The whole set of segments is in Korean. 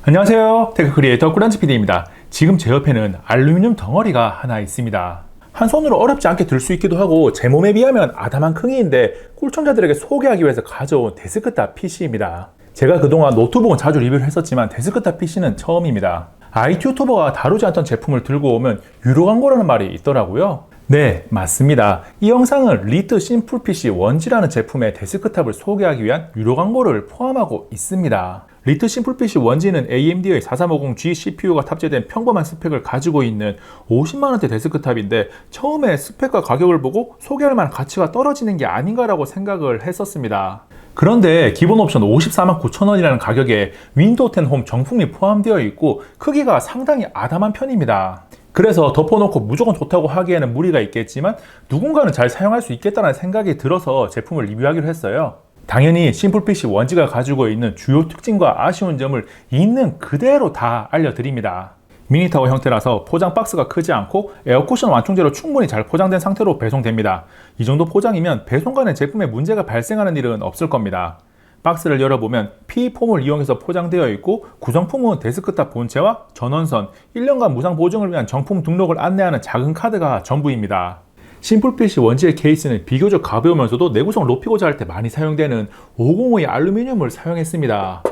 안녕하세요. 테크 크리에이터 꿀한지 PD입니다. 지금 제 옆에는 알루미늄 덩어리가 하나 있습니다. 한 손으로 어렵지 않게 들 수 있기도 하고 제 몸에 비하면 아담한 킁이인데 꿀청자들에게 소개하기 위해서 가져온 데스크탑 PC입니다. 제가 그동안 노트북은 자주 리뷰를 했었지만 데스크탑 PC는 처음입니다. IT 유튜버가 다루지 않던 제품을 들고 오면 유료 광고라는 말이 있더라고요. 네, 맞습니다. 이 영상은 리트 심플 PC 원지라는 제품의 데스크탑을 소개하기 위한 유료 광고를 포함하고 있습니다. 리트 심플 PC 원지는 AMD의 4350G CPU가 탑재된 평범한 스펙을 가지고 있는 50만원대 데스크탑인데 처음에 스펙과 가격을 보고 소개할 만한 가치가 떨어지는 게 아닌가라고 생각을 했었습니다. 그런데 기본 옵션 54만 9천원이라는 가격에 윈도우 10 홈 정품이 포함되어 있고 크기가 상당히 아담한 편입니다. 그래서 덮어놓고 무조건 좋다고 하기에는 무리가 있겠지만 누군가는 잘 사용할 수 있겠다는 생각이 들어서 제품을 리뷰하기로 했어요. 당연히 심플PC 원지가 가지고 있는 주요 특징과 아쉬운 점을 있는 그대로 다 알려드립니다. 미니타워 형태라서 포장 박스가 크지 않고 에어쿠션 완충제로 충분히 잘 포장된 상태로 배송됩니다. 이 정도 포장이면 배송간에 제품에 문제가 발생하는 일은 없을 겁니다. 박스를 열어보면 PE폼을 이용해서 포장되어 있고 구성품은 데스크탑 본체와 전원선, 1년간 무상 보증을 위한 정품 등록을 안내하는 작은 카드가 전부입니다. 심플PC 원지의 케이스는 비교적 가벼우면서도 내구성을 높이고자 할 때 많이 사용되는 505의 알루미늄을 사용했습니다.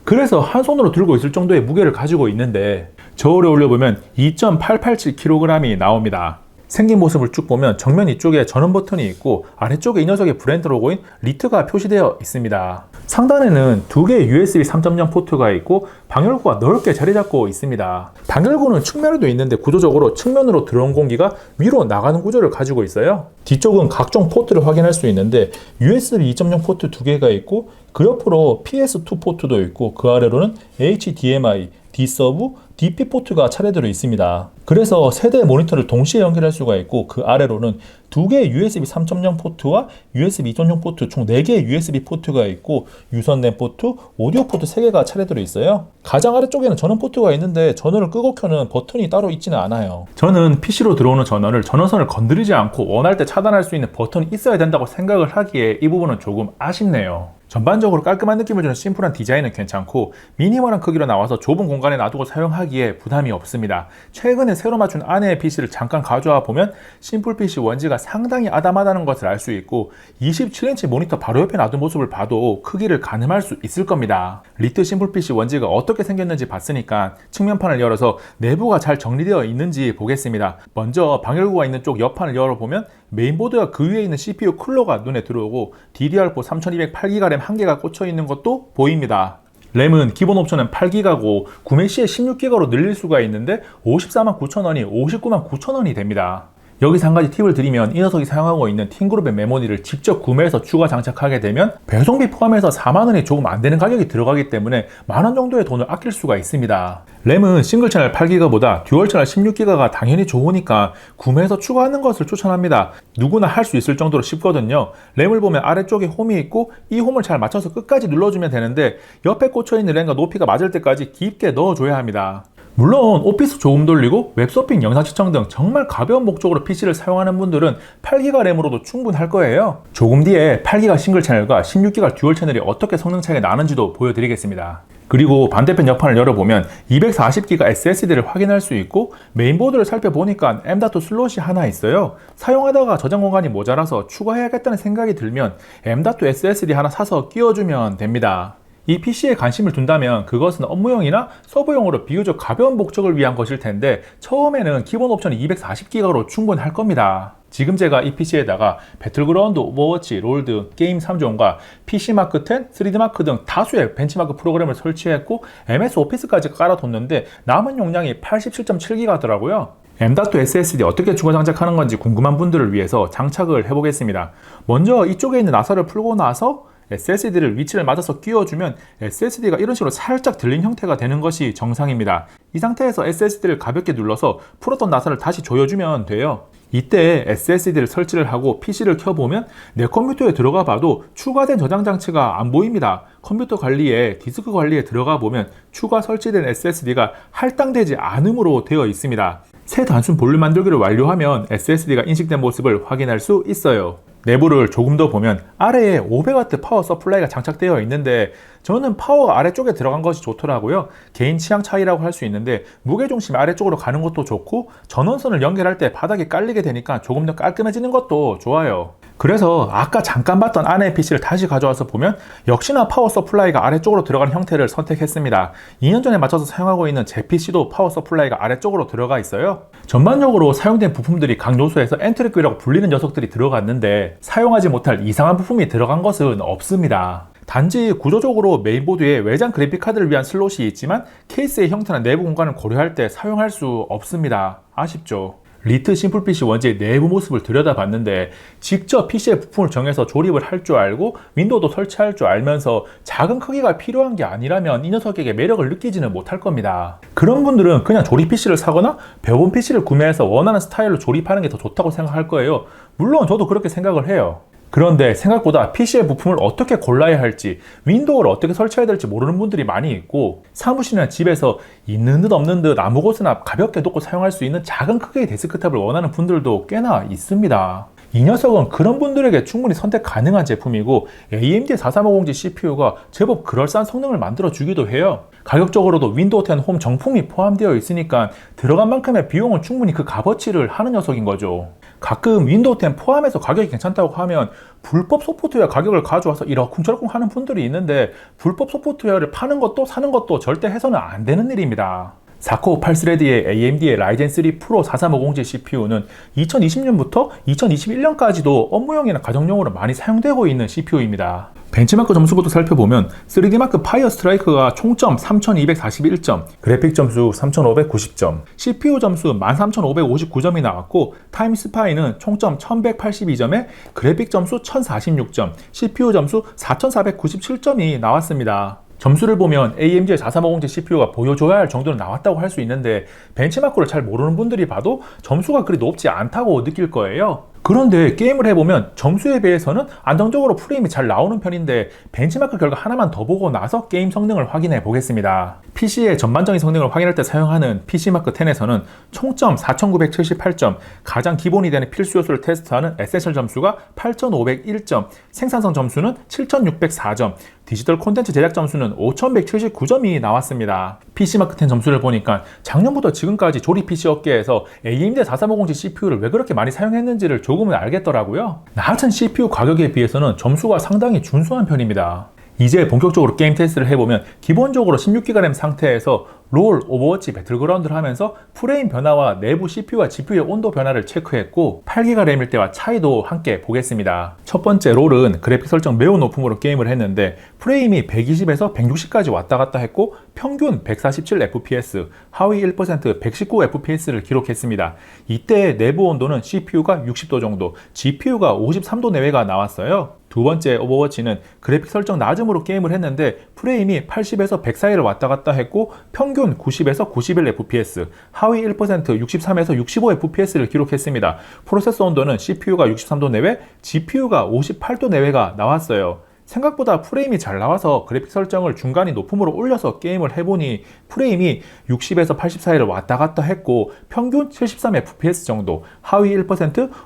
그래서 한 손으로 들고 있을 정도의 무게를 가지고 있는데 저울에 올려보면 2.887kg이 나옵니다. 생긴 모습을 쭉 보면 정면 이쪽에 전원 버튼이 있고 아래쪽에 이 녀석의 브랜드 로고인 리트가 표시되어 있습니다. 상단에는 두 개의 USB 3.0 포트가 있고 방열구가 넓게 자리 잡고 있습니다. 방열구는 측면에도 있는데 구조적으로 측면으로 들어온 공기가 위로 나가는 구조를 가지고 있어요. 뒤쪽은 각종 포트를 확인할 수 있는데 USB 2.0 포트 두 개가 있고 그 옆으로 PS2 포트도 있고 그 아래로는 HDMI, D서브, DP 포트가 차례대로 있습니다. 그래서 세대의 모니터를 동시에 연결할 수가 있고 그 아래로는 두 개의 USB 3.0 포트와 USB 2.0 포트 총 4개의 USB 포트가 있고 유선 랜 포트, 오디오 포트 3개가 차례대로 있어요. 가장 아래쪽에는 전원 포트가 있는데 전원을 끄고 켜는 버튼이 따로 있지는 않아요. 저는 PC로 들어오는 전원을 전원선을 건드리지 않고 원할 때 차단할 수 있는 버튼이 있어야 된다고 생각을 하기에 이 부분은 조금 아쉽네요. 전반적으로 깔끔한 느낌을 주는 심플한 디자인은 괜찮고 미니멀한 크기로 나와서 좁은 공간에 놔두고 사용하기에 부담이 없습니다. 최근에 새로 맞춘 아내의 PC를 잠깐 가져와 보면 심플 PC 원지가 상당히 아담하다는 것을 알 수 있고 27인치 모니터 바로 옆에 놔둔 모습을 봐도 크기를 가늠할 수 있을 겁니다. 리트 심플 PC 원지가 어떻게 생겼는지 봤으니까 측면판을 열어서 내부가 잘 정리되어 있는지 보겠습니다. 먼저 방열구가 있는 쪽 옆판을 열어보면 메인보드와 그 위에 있는 CPU 쿨러가 눈에 들어오고 DDR4 3208GB 램 1개가 꽂혀 있는 것도 보입니다. 램은 기본 옵션은 8기가고 구매 시에 16기가로 늘릴 수가 있는데 54만 9천원이 59만 9천원이 됩니다. 여기서 한 가지 팁을 드리면 이 녀석이 사용하고 있는 팅그룹의 메모리를 직접 구매해서 추가 장착하게 되면 배송비 포함해서 4만원이 조금 안 되는 가격이 들어가기 때문에 만원 정도의 돈을 아낄 수가 있습니다. 램은 싱글 채널 8기가보다 듀얼 채널 16기가가 당연히 좋으니까 구매해서 추가하는 것을 추천합니다. 누구나 할 수 있을 정도로 쉽거든요. 램을 보면 아래쪽에 홈이 있고 이 홈을 잘 맞춰서 끝까지 눌러주면 되는데 옆에 꽂혀있는 램과 높이가 맞을 때까지 깊게 넣어줘야 합니다. 물론 오피스 조금 돌리고 웹서핑, 영상 시청 등 정말 가벼운 목적으로 PC를 사용하는 분들은 8기가 램으로도 충분할 거예요. 조금 뒤에 8기가 싱글 채널과 16기가 듀얼 채널이 어떻게 성능 차이가 나는지도 보여드리겠습니다. 그리고 반대편 옆판을 열어보면 240기가 SSD를 확인할 수 있고 메인보드를 살펴보니까 M.2 슬롯이 하나 있어요. 사용하다가 저장 공간이 모자라서 추가해야겠다는 생각이 들면 M.2 SSD 하나 사서 끼워주면 됩니다. 이 PC에 관심을 둔다면 그것은 업무용이나 서버용으로 비교적 가벼운 목적을 위한 것일 텐데 처음에는 기본 옵션이 240기가로 충분할 겁니다. 지금 제가 이 PC에다가 배틀그라운드, 오버워치, 롤 등 게임 3종과 PC마크 10, 3D마크 등 다수의 벤치마크 프로그램을 설치했고 MS 오피스까지 깔아뒀는데 남은 용량이 87.7기가더라고요. M.2 SSD 어떻게 추가 장착하는 건지 궁금한 분들을 위해서 장착을 해보겠습니다. 먼저 이쪽에 있는 나사를 풀고 나서 SSD를 위치를 맞춰서 끼워주면 SSD가 이런 식으로 살짝 들린 형태가 되는 것이 정상입니다. 이 상태에서 SSD를 가볍게 눌러서 풀었던 나사를 다시 조여주면 돼요. 이때 SSD를 설치를 하고 PC를 켜보면 내 컴퓨터에 들어가 봐도 추가된 저장 장치가 안 보입니다. 컴퓨터 관리에 디스크 관리에 들어가 보면 추가 설치된 SSD가 할당되지 않음으로 되어 있습니다. 새 단순 볼륨 만들기를 완료하면 SSD가 인식된 모습을 확인할 수 있어요. 내부를 조금 더 보면 아래에 500W 파워 서플라이가 장착되어 있는데 저는 파워가 아래쪽에 들어간 것이 좋더라고요. 개인 취향 차이라고 할 수 있는데 무게중심이 아래쪽으로 가는 것도 좋고 전원선을 연결할 때 바닥에 깔리게 되니까 조금 더 깔끔해지는 것도 좋아요. 그래서 아까 잠깐 봤던 안의 PC를 다시 가져와서 보면 역시나 파워 서플라이가 아래쪽으로 들어가는 형태를 선택했습니다. 2년 전에 맞춰서 사용하고 있는 제 PC도 파워 서플라이가 아래쪽으로 들어가 있어요. 전반적으로 사용된 부품들이 각 요소에서 엔트리급이라고 불리는 녀석들이 들어갔는데 사용하지 못할 이상한 부품이 들어간 것은 없습니다. 단지 구조적으로 메인보드에 외장 그래픽카드를 위한 슬롯이 있지만 케이스의 형태나 내부 공간을 고려할 때 사용할 수 없습니다. 아쉽죠? 리트 심플 PC 원지의 내부 모습을 들여다봤는데 직접 PC의 부품을 정해서 조립을 할 줄 알고 윈도우도 설치할 줄 알면서 작은 크기가 필요한 게 아니라면 이 녀석에게 매력을 느끼지는 못할 겁니다. 그런 분들은 그냥 조립 PC를 사거나 배운 PC를 구매해서 원하는 스타일로 조립하는 게 더 좋다고 생각할 거예요. 물론 저도 그렇게 생각을 해요. 그런데 생각보다 PC의 부품을 어떻게 골라야 할지, 윈도우를 어떻게 설치해야 될지 모르는 분들이 많이 있고 사무실이나 집에서 있는 듯 없는 듯 아무 곳이나 가볍게 놓고 사용할 수 있는 작은 크기의 데스크탑을 원하는 분들도 꽤나 있습니다. 이 녀석은 그런 분들에게 충분히 선택 가능한 제품이고 AMD 4350G CPU가 제법 그럴싸한 성능을 만들어 주기도 해요. 가격적으로도 윈도우 10 홈 정품이 포함되어 있으니까 들어간 만큼의 비용은 충분히 그 값어치를 하는 녀석인 거죠. 가끔 윈도우 10 포함해서 가격이 괜찮다고 하면 불법 소프트웨어 가격을 가져와서 이러쿵저러쿵 하는 분들이 있는데 불법 소프트웨어를 파는 것도 사는 것도 절대 해서는 안 되는 일입니다. 4코어 8스레드의 AMD의 라이젠 3 프로 4350G CPU는 2020년부터 2021년까지도 업무용이나 가정용으로 많이 사용되고 있는 CPU입니다. 벤치마크 점수부터 살펴보면 3D마크 파이어 스트라이크가 총점 3241점, 그래픽 점수 3590점, CPU 점수 13559점이 나왔고 타임스파이는 총점 1182점에 그래픽 점수 1046점, CPU 점수 4497점이 나왔습니다. 점수를 보면 AMD의 4350G CPU가 보여줘야 할 정도는 나왔다고 할 수 있는데 벤치마크를 잘 모르는 분들이 봐도 점수가 그리 높지 않다고 느낄 거예요. 그런데 게임을 해보면 점수에 비해서는 안정적으로 프레임이 잘 나오는 편인데 벤치마크 결과 하나만 더 보고 나서 게임 성능을 확인해 보겠습니다. PC의 전반적인 성능을 확인할 때 사용하는 PC마크 10에서는 총점 4978점, 가장 기본이 되는 필수 요소를 테스트하는 에센셜 점수가 8501점, 생산성 점수는 7604점, 디지털 콘텐츠 제작 점수는 5179점이 나왔습니다. PC마크 10 점수를 보니까 작년부터 지금까지 조립 PC 업계에서 AMD 4350G CPU를 왜 그렇게 많이 사용했는지를 조금은 알겠더라고요. 낮은 CPU 가격에 비해서는 점수가 상당히 준수한 편입니다. 이제 본격적으로 게임 테스트를 해보면 기본적으로 16GB 램 상태에서 롤, 오버워치, 배틀그라운드를 하면서 프레임 변화와 내부 CPU와 GPU의 온도 변화를 체크했고 8GB 램일 때와 차이도 함께 보겠습니다. 첫 번째 롤은 그래픽 설정 매우 높음으로 게임을 했는데 프레임이 120에서 160까지 왔다 갔다 했고 평균 147fps, 하위 1% 119fps를 기록했습니다. 이때 내부 온도는 CPU가 60도 정도, GPU가 53도 내외가 나왔어요. 두 번째 오버워치는 그래픽 설정 낮음으로 게임을 했는데 프레임이 80에서 100 사이를 왔다 갔다 했고 평균 90에서 91fps, 하위 1% 63에서 65fps를 기록했습니다. 프로세서 온도는 CPU가 63도 내외, GPU가 58도 내외가 나왔어요. 생각보다 프레임이 잘 나와서 그래픽 설정을 중간이 높음으로 올려서 게임을 해보니 프레임이 60에서 80 사이를 왔다 갔다 했고 평균 73fps 정도, 하위 1%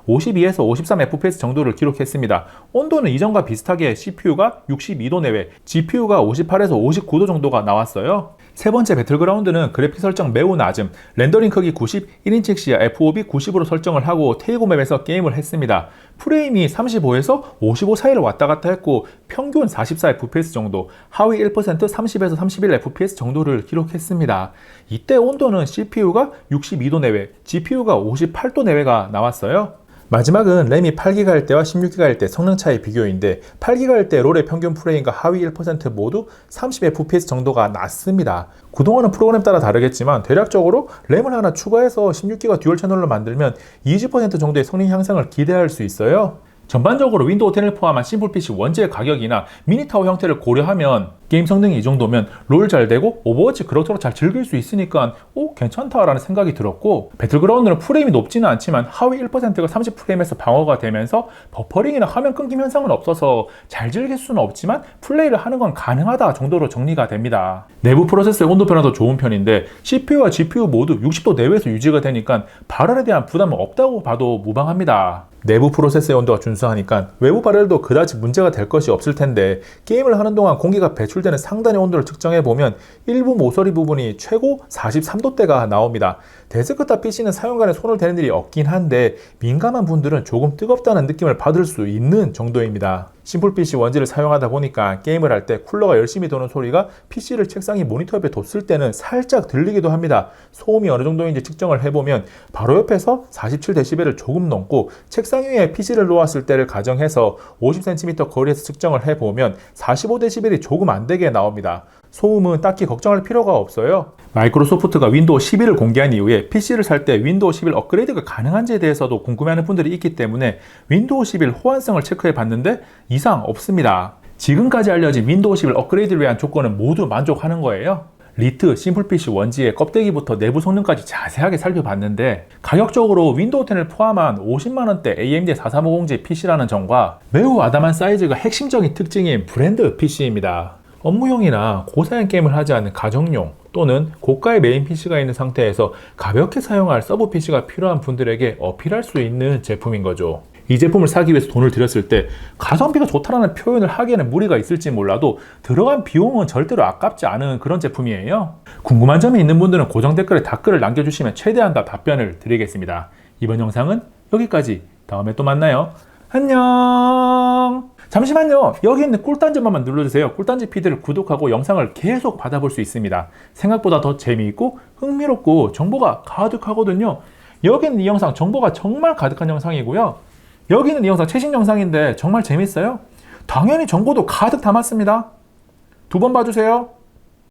52에서 53fps 정도를 기록했습니다. 온도는 이전과 비슷하게 CPU가 62도 내외, GPU가 58에서 59도 정도가 나왔어요. 세 번째 배틀그라운드는 그래픽 설정 매우 낮음, 렌더링 크기 90, 1인치 시야 FOV 90으로 설정을 하고 테이고 맵에서 게임을 했습니다. 프레임이 35에서 55 사이를 왔다 갔다 했고 평균 44fps 정도, 하위 1% 30에서 31fps 정도를 기록했습니다. 이때 온도는 CPU가 62도 내외, GPU가 58도 내외가 나왔어요. 마지막은 램이 8GB일 때와 16GB일 때 성능 차이 비교인데 8GB일 때 롤의 평균 프레임과 하위 1% 모두 30fps 정도가 낮습니다. 그동안은 프로그램 따라 다르겠지만 대략적으로 램을 하나 추가해서 16GB 듀얼 채널로 만들면 20% 정도의 성능 향상을 기대할 수 있어요. 전반적으로 윈도우 10을 포함한 심플 PC 원지의 가격이나 미니타워 형태를 고려하면 게임 성능이 이 정도면 롤 잘 되고 오버워치 그럭저럭 잘 즐길 수 있으니까 괜찮다라는 생각이 들었고 배틀그라운드는 프레임이 높지는 않지만 하위 1%가 30프레임에서 방어가 되면서 버퍼링이나 화면 끊김 현상은 없어서 잘 즐길 수는 없지만 플레이를 하는 건 가능하다 정도로 정리가 됩니다. 내부 프로세서의 온도 변화도 좋은 편인데 CPU와 GPU 모두 60도 내외에서 유지가 되니까 발열에 대한 부담은 없다고 봐도 무방합니다. 내부 프로세서의 온도가 준수하니까 외부 발열도 그다지 문제가 될 것이 없을 텐데 게임을 하는 동안 공기가 배출되는 상단의 온도를 측정해 보면 일부 모서리 부분이 최고 43도대가 나옵니다. 데스크탑 PC는 사용간에 손을 대는 일이 없긴 한데 민감한 분들은 조금 뜨겁다는 느낌을 받을 수 있는 정도입니다. 심플 PC 원지를 사용하다 보니까 게임을 할 때 쿨러가 열심히 도는 소리가 PC를 책상이 모니터 옆에 뒀을 때는 살짝 들리기도 합니다. 소음이 어느 정도인지 측정을 해보면 바로 옆에서 47dB를 조금 넘고 책상 위에 PC를 놓았을 때를 가정해서 50cm 거리에서 측정을 해보면 45dB이 조금 안 되게 나옵니다. 소음은 딱히 걱정할 필요가 없어요. 마이크로소프트가 윈도우 11을 공개한 이후에 PC를 살 때 윈도우 11 업그레이드가 가능한지에 대해서도 궁금해하는 분들이 있기 때문에 윈도우 11 호환성을 체크해 봤는데 이상 없습니다. 지금까지 알려진 윈도우 11 업그레이드를 위한 조건은 모두 만족하는 거예요. 리트, 심플 PC 원지의 껍데기부터 내부 성능까지 자세하게 살펴봤는데 가격적으로 윈도우 10을 포함한 50만원대 AMD 4350G PC라는 점과 매우 아담한 사이즈가 핵심적인 특징인 브랜드 PC입니다. 업무용이나 고사양 게임을 하지 않는 가정용 또는 고가의 메인 PC가 있는 상태에서 가볍게 사용할 서브 PC가 필요한 분들에게 어필할 수 있는 제품인 거죠. 이 제품을 사기 위해서 돈을 들였을 때 가성비가 좋다라는 표현을 하기에는 무리가 있을지 몰라도 들어간 비용은 절대로 아깝지 않은 그런 제품이에요. 궁금한 점이 있는 분들은 고정 댓글에 댓글을 남겨주시면 최대한 다 답변을 드리겠습니다. 이번 영상은 여기까지. 다음에 또 만나요. 안녕. 잠시만요. 여기 있는 꿀단지만 눌러주세요. 꿀단지 피드를 구독하고 영상을 계속 받아볼 수 있습니다. 생각보다 더 재미있고 흥미롭고 정보가 가득하거든요. 여기 있는 이 영상 정보가 정말 가득한 영상이고요. 여기 있는 이 영상 최신 영상인데 정말 재밌어요. 당연히 정보도 가득 담았습니다. 2번 봐주세요.